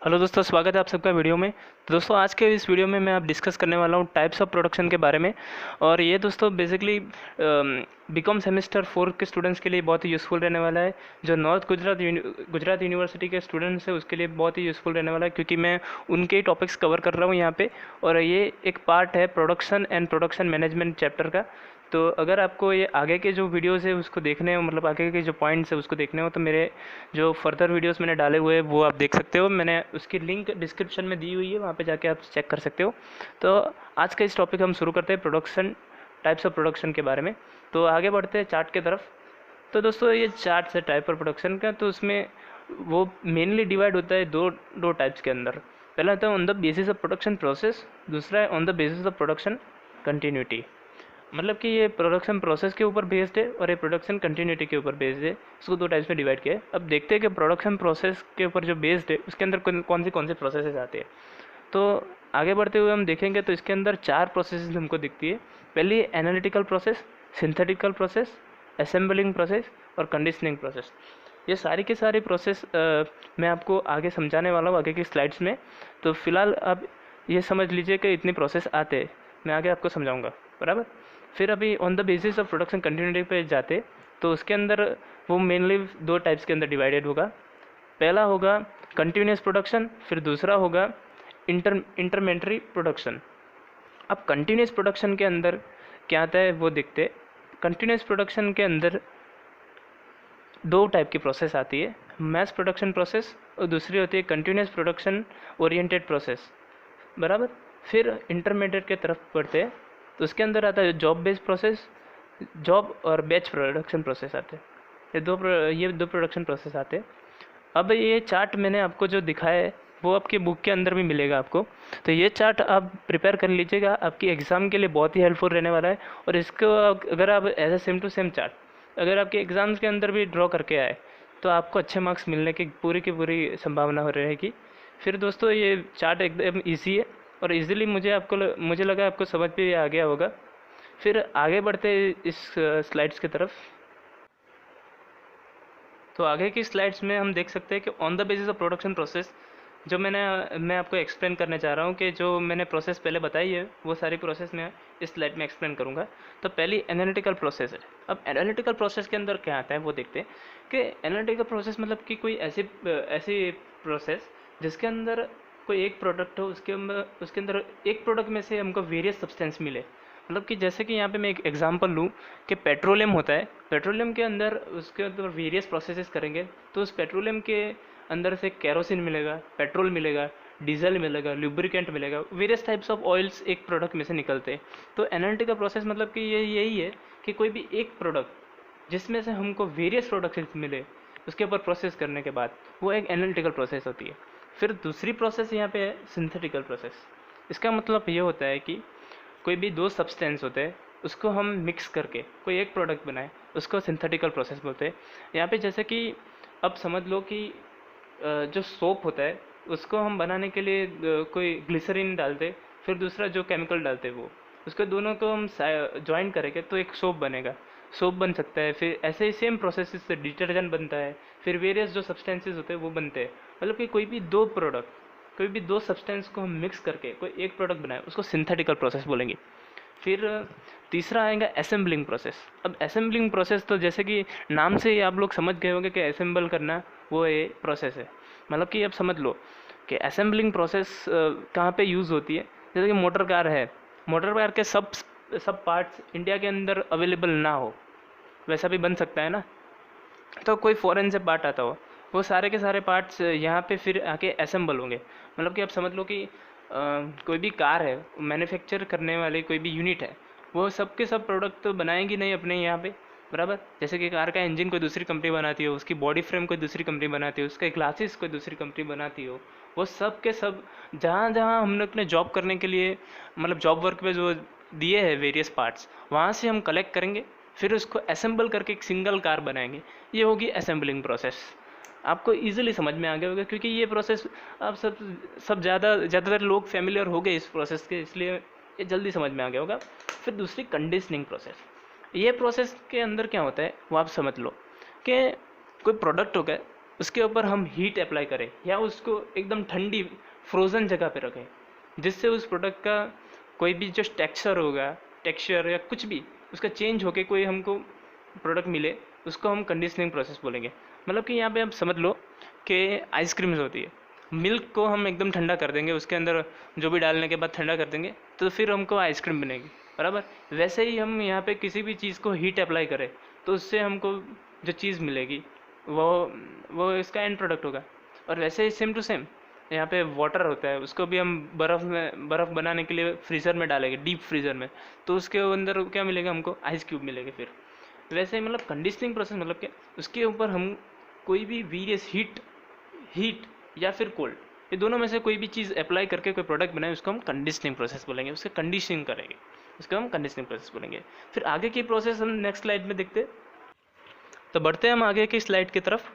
Hello दोस्तों, स्वागत है आप सबका वीडियो में। तो दोस्तों आज के इस वीडियो में मैं आप डिस्कस करने वाला हूँ टाइप्स ऑफ प्रोडक्शन के बारे में। और ये दोस्तों बेसिकली बीकॉम सेमेस्टर 4 के स्टूडेंट्स के लिए बहुत ही यूज़फुल रहने वाला है। जो नॉर्थ गुजरात यूनिवर्सिटी के स्टूडेंट्स हैं उसके लिए बहुत ही यूज़फुल रहने वाला है, क्योंकि मैं उनके ही टॉपिक्स कवर कर रहा हूँ यहाँ पे। और ये एक पार्ट है production and production management chapter का। तो अगर आपको ये आगे के जो वीडियोस है उसको देखने हो, मतलब आगे के जो पॉइंट्स है उसको देखने हो, तो मेरे जो फर्दर वीडियोस मैंने डाले हुए हैं वो आप देख सकते हो। मैंने उसकी लिंक डिस्क्रिप्शन में दी हुई है, वहाँ पे जाके आप चेक कर सकते हो। तो आज का इस टॉपिक हम शुरू करते हैं प्रोडक्शन, टाइप्स ऑफ प्रोडक्शन के बारे में। तो आगे बढ़ते हैं चार्ट की तरफ। तो दोस्तों ये चार्ट है टाइप ऑफ प्रोडक्शन का। तो उसमें वो मेनली डिवाइड होता है दो टाइप्स के अंदर। पहला होता है on the basis of production process, दूसरा है on the basis of production continuity. मतलब कि ये प्रोडक्शन प्रोसेस के ऊपर बेस्ड है और ये प्रोडक्शन कंटिन्यूटी के ऊपर बेस्ड है। इसको दो टाइप्स में डिवाइड किया है। अब देखते हैं कि प्रोडक्शन प्रोसेस के ऊपर जो बेस्ड है उसके अंदर कौन से प्रोसेसेस आते हैं। तो आगे बढ़ते हुए हम देखेंगे तो इसके अंदर 4 प्रोसेस हमको दिखती है। पहली analytical process, synthetical process, assembling process और कंडीशनिंग प्रोसेस। ये सारी के सारी प्रोसेस मैं आपको आगे समझाने वाला हूँ आगे की स्लाइड्स में। तो फिलहाल आप ये समझ लीजिए कि इतनी प्रोसेस आते हैं, मैं आगे आपको समझाऊंगा, बराबर। फिर अभी on the basis of production continuity पे जाते तो उसके अंदर वो मेनली दो टाइप्स के अंदर डिवाइडेड होगा। पहला होगा कंटिन्यूस प्रोडक्शन, फिर दूसरा होगा इंटरमेंटरी प्रोडक्शन। अब कंटिन्यूस प्रोडक्शन के अंदर क्या आता है वो देखते। कंटिन्यूस प्रोडक्शन के अंदर दो टाइप की प्रोसेस आती है, मैस प्रोडक्शन प्रोसेस और दूसरी होती है कंटिन्यूस प्रोडक्शन ओरिएंटेड प्रोसेस, बराबर। फिर इंटरमीडिएट के तरफ बढ़ते हैं तो उसके अंदर आता है जॉब बेस्ड प्रोसेस, जॉब और बैच प्रोडक्शन प्रोसेस आते हैं। ये दो प्रोडक्शन प्रोसेस आते हैं। अब ये चार्ट मैंने आपको जो दिखाया है वो आपकी बुक के अंदर भी मिलेगा आपको। तो ये चार्ट आप प्रिपेयर कर लीजिएगा, आपकी एग्ज़ाम के लिए बहुत ही हेल्पफुल रहने वाला है। और इसको अगर आप as a same to same chart अगर आपके एग्ज़ाम्स के अंदर भी ड्रॉ करके आए तो आपको अच्छे मार्क्स मिलने की पूरी संभावना हो रहेगी। फिर दोस्तों ये चार्ट एकदम ईजी है और इजीली मुझे लगा आपको समझ भी आ गया होगा। फिर आगे बढ़ते इस स्लाइड्स की तरफ। तो आगे की स्लाइड्स में हम देख सकते हैं कि on the basis of production process जो मैं आपको एक्सप्लेन करने चाह रहा हूँ कि जो मैंने प्रोसेस पहले बताई है वो सारी प्रोसेस मैं इस स्लाइड में एक्सप्लेन करूँगा। तो पहली एनालिटिकल प्रोसेस है। अब एनालिटिकल प्रोसेस के अंदर क्या आता है वो देखते हैं कि एनालिटिकल प्रोसेस मतलब कि कोई ऐसी प्रोसेस जिसके अंदर कोई एक प्रोडक्ट हो, उसके अंदर एक प्रोडक्ट में से हमको वेरियस सब्सटेंस मिले। मतलब कि जैसे कि यहाँ पे मैं एक एग्जांपल लूँ कि पेट्रोलियम होता है, पेट्रोलियम के अंदर उसके अंदर वेरियस प्रोसेसेस करेंगे तो उस पेट्रोलियम के अंदर से केरोसिन मिलेगा, पेट्रोल मिलेगा, डीजल मिलेगा, लुब्रिकेंट मिलेगा, वेरियस टाइप्स ऑफ ऑयल्स एक प्रोडक्ट में से निकलते हैं। तो एनालिटिकल प्रोसेस मतलब कि ये यही है कि कोई भी एक प्रोडक्ट जिसमें से हमको वेरियस प्रोडक्ट्स मिले उसके ऊपर प्रोसेस करने के बाद वो एक एनालिटिकल प्रोसेस होती है। फिर दूसरी प्रोसेस यहाँ पे है सिंथेटिकल प्रोसेस। इसका मतलब ये होता है कि कोई भी दो सब्सटेंस होते हैं उसको हम मिक्स करके कोई एक प्रोडक्ट बनाए, उसको सिंथेटिकल प्रोसेस बोलते हैं। यहाँ पे जैसे कि अब समझ लो कि जो सोप होता है उसको हम बनाने के लिए कोई ग्लिसरीन डालते, फिर दूसरा जो केमिकल डालते वो उसके दोनों को हम ज्वाइन करेंगे तो एक सोप बनेगा, सोप बन सकता है। फिर ऐसे ही सेम प्रोसेस से डिटर्जेंट बनता है, फिर वेरियस जो सब्सटेंसेस होते हैं वो बनते हैं। मतलब कि कोई भी दो सब्सटेंस को हम मिक्स करके कोई एक प्रोडक्ट बनाए उसको सिंथेटिकल प्रोसेस बोलेंगे। फिर तीसरा आएगा असेंबलिंग प्रोसेस। अब असेंबलिंग प्रोसेस तो जैसे कि नाम से ही आप लोग समझ गए होंगे कि असेंबल करना वो ये प्रोसेस है। मतलब कि अब समझ लो कि असेंबलिंग प्रोसेस कहाँ पे यूज़ होती है। जैसे कि मोटर कार है, मोटर कार के सब पार्ट्स इंडिया के अंदर अवेलेबल ना हो, वैसा भी बन सकता है ना। तो कोई फॉरेन से पार्ट आता हो, वो सारे के सारे पार्ट्स यहाँ पे फिर आके असेंबल होंगे। मतलब कि आप समझ लो कि कोई भी कार है, मैन्युफैक्चर करने वाली कोई भी यूनिट है, वो सब के सब प्रोडक्ट तो बनाएंगी नहीं अपने यहाँ पे, बराबर। जैसे कि कार का इंजन कोई दूसरी कंपनी बनाती हो, उसकी बॉडी फ्रेम कोई दूसरी कंपनी बनाती हो, उसके ग्लासेस कोई दूसरी कंपनी बनाती हो, वो सब के सब जहाँ जहाँ हमने अपने जॉब करने के लिए मतलब जॉब वर्क पे जो दिए हैं वेरियस पार्ट्स, वहाँ से हम कलेक्ट करेंगे, फिर उसको असेंबल करके एक सिंगल कार बनाएंगे। ये होगी असेंबलिंग प्रोसेस। आपको इजीली समझ में आ गया होगा क्योंकि ये प्रोसेस आप सब ज़्यादातर लोग फेमिलियर हो गए इस प्रोसेस के, इसलिए ये जल्दी समझ में आ गया होगा। फिर दूसरी कंडीशनिंग प्रोसेस। ये प्रोसेस के अंदर क्या होता है वो आप समझ लो कि कोई प्रोडक्ट होगा, उसके ऊपर हम हीट अप्लाई करें या उसको एकदम ठंडी फ्रोज़न जगह पे रखें, जिससे उस प्रोडक्ट का कोई भी जो टेक्सचर या कुछ भी उसका चेंज होके कोई हमको प्रोडक्ट मिले, उसको हम कंडीशनिंग प्रोसेस बोलेंगे। मतलब कि यहाँ पे आप समझ लो कि आइसक्रीम्स होती है, मिल्क को हम एकदम ठंडा कर देंगे, उसके अंदर जो भी डालने के बाद ठंडा कर देंगे तो फिर हमको आइसक्रीम बनेगी, बराबर। वैसे ही हम यहाँ पे किसी भी चीज़ को हीट अप्लाई करें तो उससे हमको जो चीज़ मिलेगी वो इसका एंड प्रोडक्ट होगा। और वैसे ही सेम टू सेम यहाँ पे वाटर होता है, उसको भी हम बर्फ़ बनाने के लिए फ्रीज़र में डालेंगे, डीप फ्रीज़र में, तो उसके अंदर क्या मिलेगा हमको, आइस क्यूब मिलेगा। फिर वैसे ही मतलब कंडीशनिंग प्रोसेस मतलब क्या, उसके ऊपर हम कोई भी वेरियस हीट या फिर कोल्ड, ये दोनों में से कोई भी चीज़ अप्लाई करके कोई प्रोडक्ट बनाए, उसको हम कंडीशनिंग प्रोसेस बोलेंगे, उसके कंडीशनिंग करेंगे, उसको हम कंडीशनिंग प्रोसेस बोलेंगे। फिर आगे की प्रोसेस हम नेक्स्ट स्लाइड में देखते हैं। तो बढ़ते हैं हम आगे की स्लाइड की तरफ।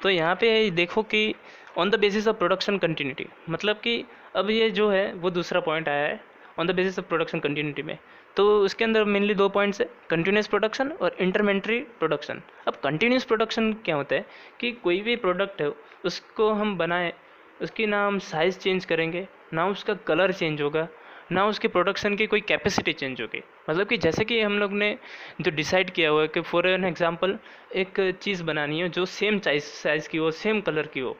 तो यहाँ पे देखो कि on the basis of production continuity, मतलब कि अब ये जो है वो दूसरा पॉइंट आया है on the basis of production continuity में। तो उसके अंदर मेनली 2 पॉइंट्स है, कंटिन्यूस प्रोडक्शन और इंटरमेंटरी प्रोडक्शन। अब कंटिन्यूस प्रोडक्शन क्या होता है कि कोई भी प्रोडक्ट है उसको हम बनाएं, उसकी ना हम साइज़ चेंज करेंगे, ना उसका कलर चेंज होगा, ना उसके प्रोडक्शन की कोई कैपेसिटी चेंज होगी। मतलब कि जैसे कि हम लोग ने जो डिसाइड किया हुआ है कि फॉर एन एग्जांपल एक चीज़ बनानी है जो सेम साइज़ की हो, सेम कलर की हो,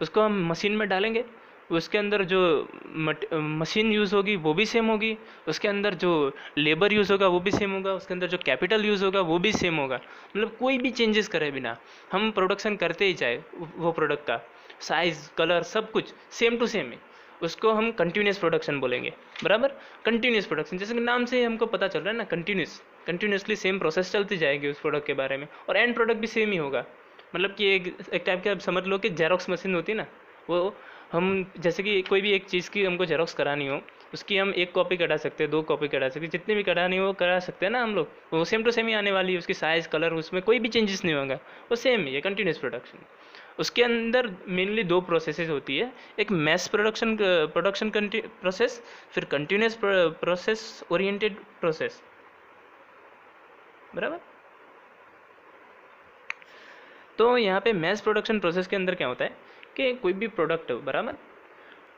उसको हम मशीन में डालेंगे, उसके अंदर जो मशीन यूज़ होगी वो भी सेम होगी, उसके अंदर जो लेबर यूज़ होगा वो भी सेम होगा, उसके अंदर जो कैपिटल यूज़ होगा वो भी सेम होगा। मतलब कोई भी चेंजेस करे बिना हम प्रोडक्शन करते ही जाए, वो प्रोडक्ट का साइज़, कलर, सब कुछ सेम टू सेम है, उसको हम कंटिन्यूस प्रोडक्शन बोलेंगे, बराबर। कंटिन्यूस प्रोडक्शन जैसे कि नाम से ही हमको पता चल रहा है ना, कंटिन्यूसली सेम प्रोसेस चलती जाएगी उस प्रोडक्ट के बारे में, और एंड प्रोडक्ट भी सेम ही होगा। मतलब कि एक टाइप के आप समझ लो कि जेरोक्स मशीन होती है ना, वो हम जैसे कि कोई भी एक चीज़ की हमको जेरोक्स करानी हो, उसकी हम 1 कॉपी कटा सकते हैं, 2 कॉपी कटा सकते हैं, जितनी भी कटानी हो वो करा सकते हैं ना हम लोग, वो सेम टू सेम ही आने वाली है, उसकी साइज़, कलर, उसमें कोई भी चेंजेस नहीं होगा, वो सेम ही है, कंटिन्यूस प्रोडक्शन। उसके अंदर मेनली 2 प्रोसेसेस होती है, एक मैस प्रोडक्शन प्रोसेस, फिर कंटिन्यूस प्रोसेस ओरिएंटेड प्रोसेस, बराबर। तो यहाँ पे मैस प्रोडक्शन प्रोसेस के अंदर क्या होता है कि कोई भी प्रोडक्ट हो, बराबर,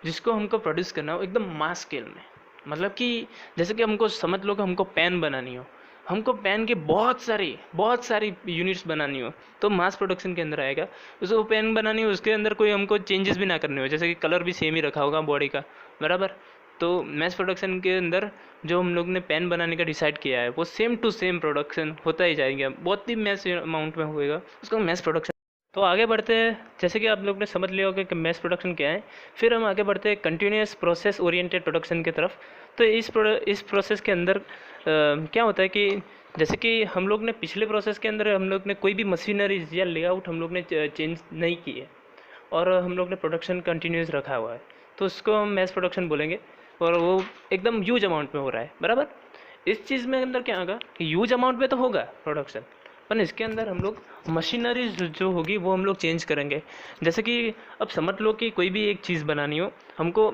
जिसको हमको प्रोड्यूस करना हो एकदम मास स्केल में। मतलब कि जैसे कि हमको समझ लो कि हमको पेन बनानी हो, हमको पेन के बहुत सारी यूनिट्स बनानी हो, तो मास प्रोडक्शन के अंदर आएगा। उसको पेन बनानी हो, उसके अंदर कोई हमको चेंजेस भी ना करने हो, जैसे कि कलर भी सेम ही रखा होगा बॉडी का, बराबर। तो मैस प्रोडक्शन के अंदर जो हम लोग ने पेन बनाने का डिसाइड किया है वो सेम टू सेम प्रोडक्शन होता ही जाएगा, बहुत ही मैस अमाउंट में होएगा, उसको मैस प्रोडक्शन। तो आगे बढ़ते हैं, जैसे कि आप लोग ने समझ लिया होगा कि मैस प्रोडक्शन क्या है, फिर हम आगे बढ़ते हैं कंटिन्यूस प्रोसेस ओरिएंटेड प्रोडक्शन की तरफ। तो इस प्रोसेस के अंदर क्या होता है कि जैसे कि हम लोग ने पिछले प्रोसेस के अंदर हम लोग ने कोई भी मशीनरीज या लेआउट हम लोग ने चेंज नहीं की है, और हम लोग ने प्रोडक्शन कंटिन्यूस रखा हुआ है, तो उसको हम मैस प्रोडक्शन बोलेंगे, और वो एकदम ह्यूज अमाउंट में हो रहा है, बराबर। इस चीज़ में अंदर क्या होगा कि ह्यूज अमाउंट में तो होगा प्रोडक्शन, पर इसके अंदर हम लोग मशीनरी जो होगी वो हम लोग चेंज करेंगे। जैसे कि अब समझ लो कि कोई भी एक चीज़ बनानी हो हमको,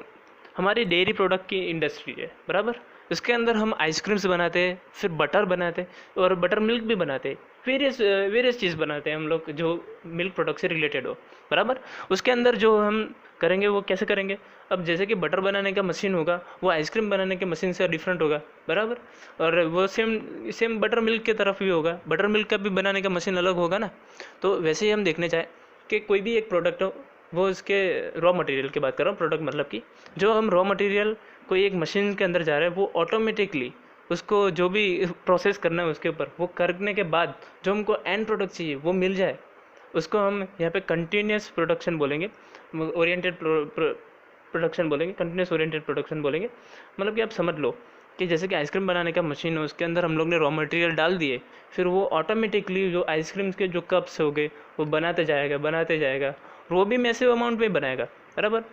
हमारी डेयरी प्रोडक्ट की इंडस्ट्री है, बराबर, इसके अंदर हम आइसक्रीम्स बनाते हैं, फिर बटर बनाते हैं और बटर मिल्क भी बनाते हैं, वेरियस चीज़ बनाते हैं हम लोग जो मिल्क प्रोडक्ट से रिलेटेड हो, बराबर। उसके अंदर जो हम करेंगे वो कैसे करेंगे, अब जैसे कि बटर बनाने का मशीन होगा वो आइसक्रीम बनाने के मशीन से डिफरेंट होगा, बराबर। और वो सेम बटर मिल्क की तरफ भी होगा, बटर मिल्क का भी बनाने का मशीन अलग होगा ना। तो वैसे ही हम देखने चाहें कि कोई भी एक प्रोडक्ट हो, वो इसके रॉ मटेरियल की बात कर रहा हूँ, प्रोडक्ट मतलब कि जो हम रॉ मटेरियल कोई एक मशीन के अंदर जा रहा है, वो ऑटोमेटिकली उसको जो भी प्रोसेस करना है उसके ऊपर, वो करने के बाद जो हमको एंड प्रोडक्ट चाहिए वो मिल जाए, उसको हम यहाँ पे कंटिन्यूस प्रोडक्शन बोलेंगे, ओरिएंटेड प्रोडक्शन बोलेंगे, कंटिन्यूस ओरिएंटेड प्रोडक्शन बोलेंगे। मतलब कि आप समझ लो कि जैसे कि आइसक्रीम बनाने का मशीन है, उसके अंदर हम लोग ने रॉ मटेरियल डाल दिए, फिर वो ऑटोमेटिकली जो आइसक्रीम्स के जो कप्स हो गए वो बनाते जाएगा, वो भी मैसिव अमाउंट में बनाएगा, बराबर।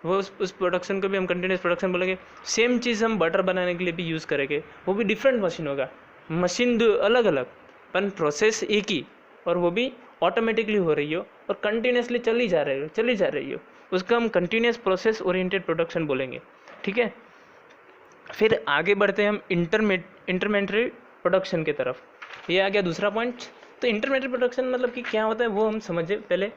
वो उस प्रोडक्शन को भी हम कंटिन्यूस प्रोडक्शन बोलेंगे। सेम चीज़ हम बटर बनाने के लिए भी यूज़ करेंगे, वो भी डिफरेंट मशीन होगा, मशीन अलग अलग पर प्रोसेस एक ही, और वो भी ऑटोमेटिकली हो रही हो और कंटिन्यूसली चली जा रही हो, उसका हम कंटिन्यूस प्रोसेस ओरिएंटेड प्रोडक्शन बोलेंगे, ठीक है। फिर आगे बढ़ते हैं हम इंटरमेडिएट प्रोडक्शन की तरफ। ये आ गया दूसरा पॉइंट। तो इंटरमेडिएट प्रोडक्शन मतलब कि क्या होता है वो हम समझे पहले।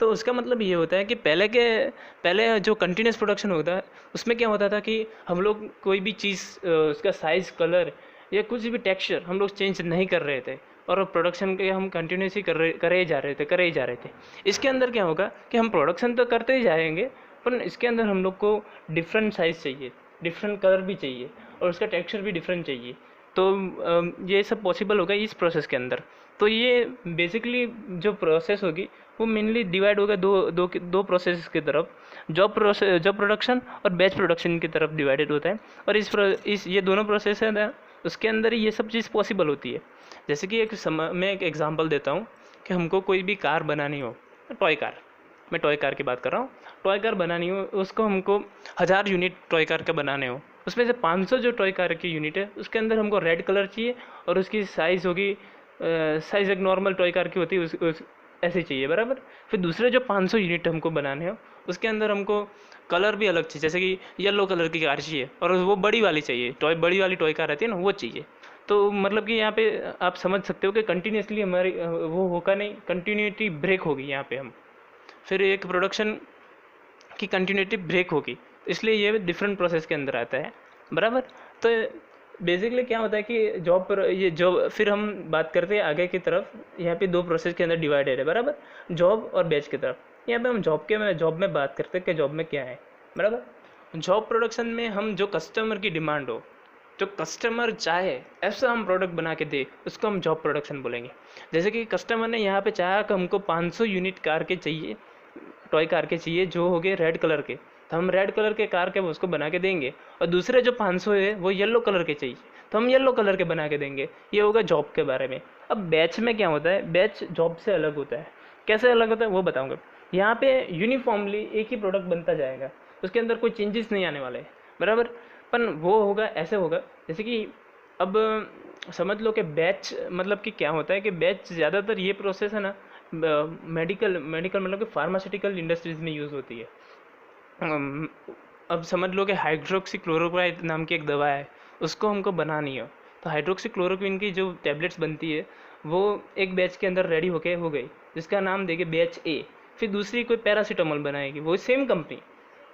तो उसका मतलब ये होता है कि पहले जो कंटिन्यूस प्रोडक्शन होता है उसमें क्या होता था कि हम लोग कोई भी चीज़ उसका साइज़, कलर या कुछ भी टेक्सचर हम लोग चेंज नहीं कर रहे थे, और प्रोडक्शन के हम कंटिन्यूसली करे ही जा रहे थे। इसके अंदर क्या होगा कि हम प्रोडक्शन तो करते ही जाएंगे, पर इसके अंदर हम लोग को डिफरेंट साइज़ चाहिए, डिफरेंट कलर भी चाहिए, और उसका टेक्सचर भी डिफरेंट चाहिए। तो ये सब पॉसिबल होगा इस प्रोसेस के अंदर। तो ये बेसिकली जो प्रोसेस होगी वो मेनली डिवाइड होगा दो प्रोसेस की तरफ, जॉब प्रोडक्शन और बैच प्रोडक्शन की तरफ डिवाइडेड होता है। और इस ये दोनों प्रोसेस है ना, उसके अंदर ही ये सब चीज़ पॉसिबल होती है। जैसे कि मैं एक एग्जांपल देता हूँ कि हमको कोई भी कार बनानी हो, टॉय कार, मैं टॉय कार की बात कर रहा हूँ, टॉय कार बनानी हो, उसको हमको 1000 यूनिट टॉय कार के बनाने हो, उसमें से 500 जो टॉय कार की यूनिट है उसके अंदर हमको रेड कलर चाहिए, और उसकी साइज़ होगी साइज़ एक नॉर्मल टॉय कार की होती है ऐसे चाहिए, बराबर। फिर दूसरे जो 500 यूनिट हमको बनाने हो उसके अंदर हमको कलर भी अलग चाहिए, जैसे कि येलो कलर की कार चाहिए, और वो बड़ी वाली चाहिए, बड़ी वाली टॉय कार रहती है ना, वो चाहिए। तो मतलब कि यहाँ पे आप समझ सकते हो कि कंटिन्यूसली हमारी वो होगा नहीं, कंटिन्यूटी ब्रेक होगी यहाँ पे हम, फिर एक प्रोडक्शन की कंटिन्यूटी ब्रेक होगी, इसलिए ये डिफरेंट प्रोसेस के अंदर आता है, बराबर। तो बेसिकली क्या होता है कि जॉब फिर हम बात करते हैं आगे की तरफ, यहाँ पे दो प्रोसेस के अंदर डिवाइडेड है, बराबर, जॉब और बैच की तरफ। यहाँ पे हम जॉब में बात करते हैं कि जॉब में क्या है, बराबर। जॉब प्रोडक्शन में हम जो कस्टमर की डिमांड हो, जो कस्टमर चाहे ऐसा हम प्रोडक्ट बना के दे, उसको हम जॉब प्रोडक्शन बोलेंगे। जैसे कि कस्टमर ने यहाँ पे चाहा कि हमको 500 यूनिट कार के चाहिए, टॉय कार के चाहिए जो हो गए रेड कलर के, तो हम रेड कलर के कार के वो उसको बना के देंगे। और दूसरे जो 500 है वो येलो कलर के चाहिए, तो हम येलो कलर के बना के देंगे। ये होगा जॉब के बारे में। अब बैच में क्या होता है, बैच जॉब से अलग होता है। कैसे अलग होता है वो बताऊँगा। यहाँ पे यूनिफॉर्मली एक ही प्रोडक्ट बनता जाएगा, उसके अंदर कोई चेंजेस नहीं आने वाले, बराबर। पर वो होगा ऐसे होगा जैसे कि अब समझ लो कि बैच मतलब कि क्या होता है कि बैच ज़्यादातर ये प्रोसेस है ना मेडिकल मतलब कि फार्मास्यूटिकल इंडस्ट्रीज़ में यूज़ होती है। अब समझ लो कि हाइड्रोक्सी क्लोरोक्वाइन नाम की एक दवा है, उसको हमको बनानी हो, तो हाइड्रोक्सी क्लोरोक्विन की जो टैबलेट्स बनती है वो एक बैच के अंदर रेडी होके हो गई, जिसका नाम देंगे बैच ए। फिर दूसरी कोई पैरासीटामोल बनाएगी, वो सेम कंपनी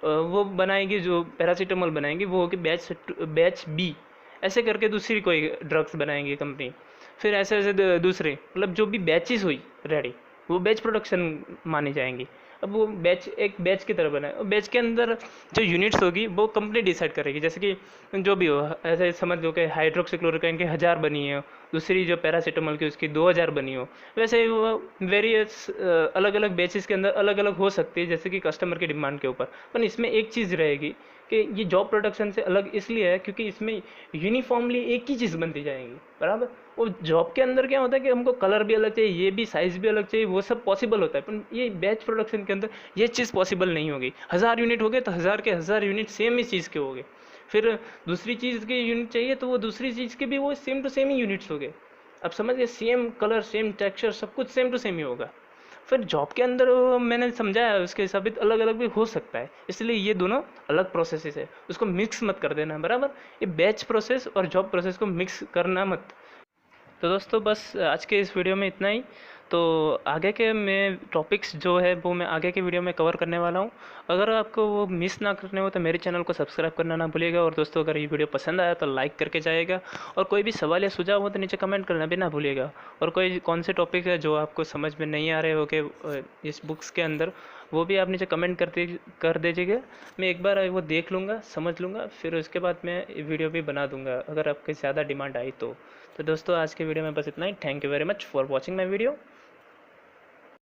वो बनाएगी, जो पैरासीटामोल बनाएंगी वो होगी बैच बी। ऐसे करके दूसरी कोई ड्रग्स बनाएंगी कंपनी। फिर ऐसे ऐसे दूसरे मतलब जो भी बैचेस हुई रेडी, वो बैच प्रोडक्शन मानी जाएंगी। अब वो एक बैच की तरह बना है, बैच के अंदर जो यूनिट्स होगी वो कंपनी डिसाइड करेगी। जैसे कि जो भी हो, ऐसे समझ लो कि हाइड्रोक्सीक्लोरोक्विन की 1000 बनी है, दूसरी जो पैरासीटामोल की उसकी 2000 बनी हो। वैसे वो वेरियस अलग अलग बैचेस के अंदर अलग अलग हो सकती है, जैसे कि कस्टमर की डिमांड के ऊपर। पर इसमें एक चीज़ रहेगी कि ये जॉब प्रोडक्शन से अलग इसलिए है क्योंकि इसमें यूनिफॉर्मली एक ही चीज़ बनती जाएगी, बराबर। वो जॉब के अंदर क्या होता है कि हमको कलर भी अलग चाहिए, ये भी साइज़ भी अलग चाहिए, वो सब पॉसिबल होता है। पर ये बैच प्रोडक्शन के अंदर ये चीज़ पॉसिबल नहीं होगी। 1000 यूनिट हो गए तो 1000 के 1000 यूनिट सेम ही चीज़ के हो गए। फिर दूसरी चीज़ के यूनिट चाहिए तो वो दूसरी चीज़ के भी वो सेम टू सेम ही यूनिट्स हो गए। अब समझ गए, सेम कलर, सेम टेक्सचर, सब कुछ सेम टू सेम ही होगा। फिर जॉब के अंदर मैंने समझाया उसके हिसाब से अलग अलग भी हो सकता है, इसलिए ये दोनों अलग प्रोसेसेस है, उसको मिक्स मत कर देना, बराबर। ये बैच प्रोसेस और जॉब प्रोसेस को मिक्स करना मत। तो दोस्तों बस आज के इस वीडियो में इतना ही। तो आगे के मैं टॉपिक्स जो है वो मैं आगे के वीडियो में कवर करने वाला हूँ। अगर आपको वो मिस ना करने हो तो मेरे चैनल को सब्सक्राइब करना ना भूलिएगा। और दोस्तों अगर ये वीडियो पसंद आया तो लाइक करके जाइएगा, और कोई भी सवाल या सुझाव हो तो नीचे कमेंट करना भी ना भूलिएगा। और कोई कौन से टॉपिक है जो आपको समझ में नहीं आ रहे हो कि इस बुक्स के अंदर, वो भी आप नीचे कमेंट कर दीजिएगा। मैं एक बार वो देख लूँगा, समझ लूँगा, फिर उसके बाद मैं वीडियो भी बना दूँगा अगर आपकी ज़्यादा डिमांड आई तो। दोस्तों आज के वीडियो में बस इतना ही। Thank you very much for watching my video.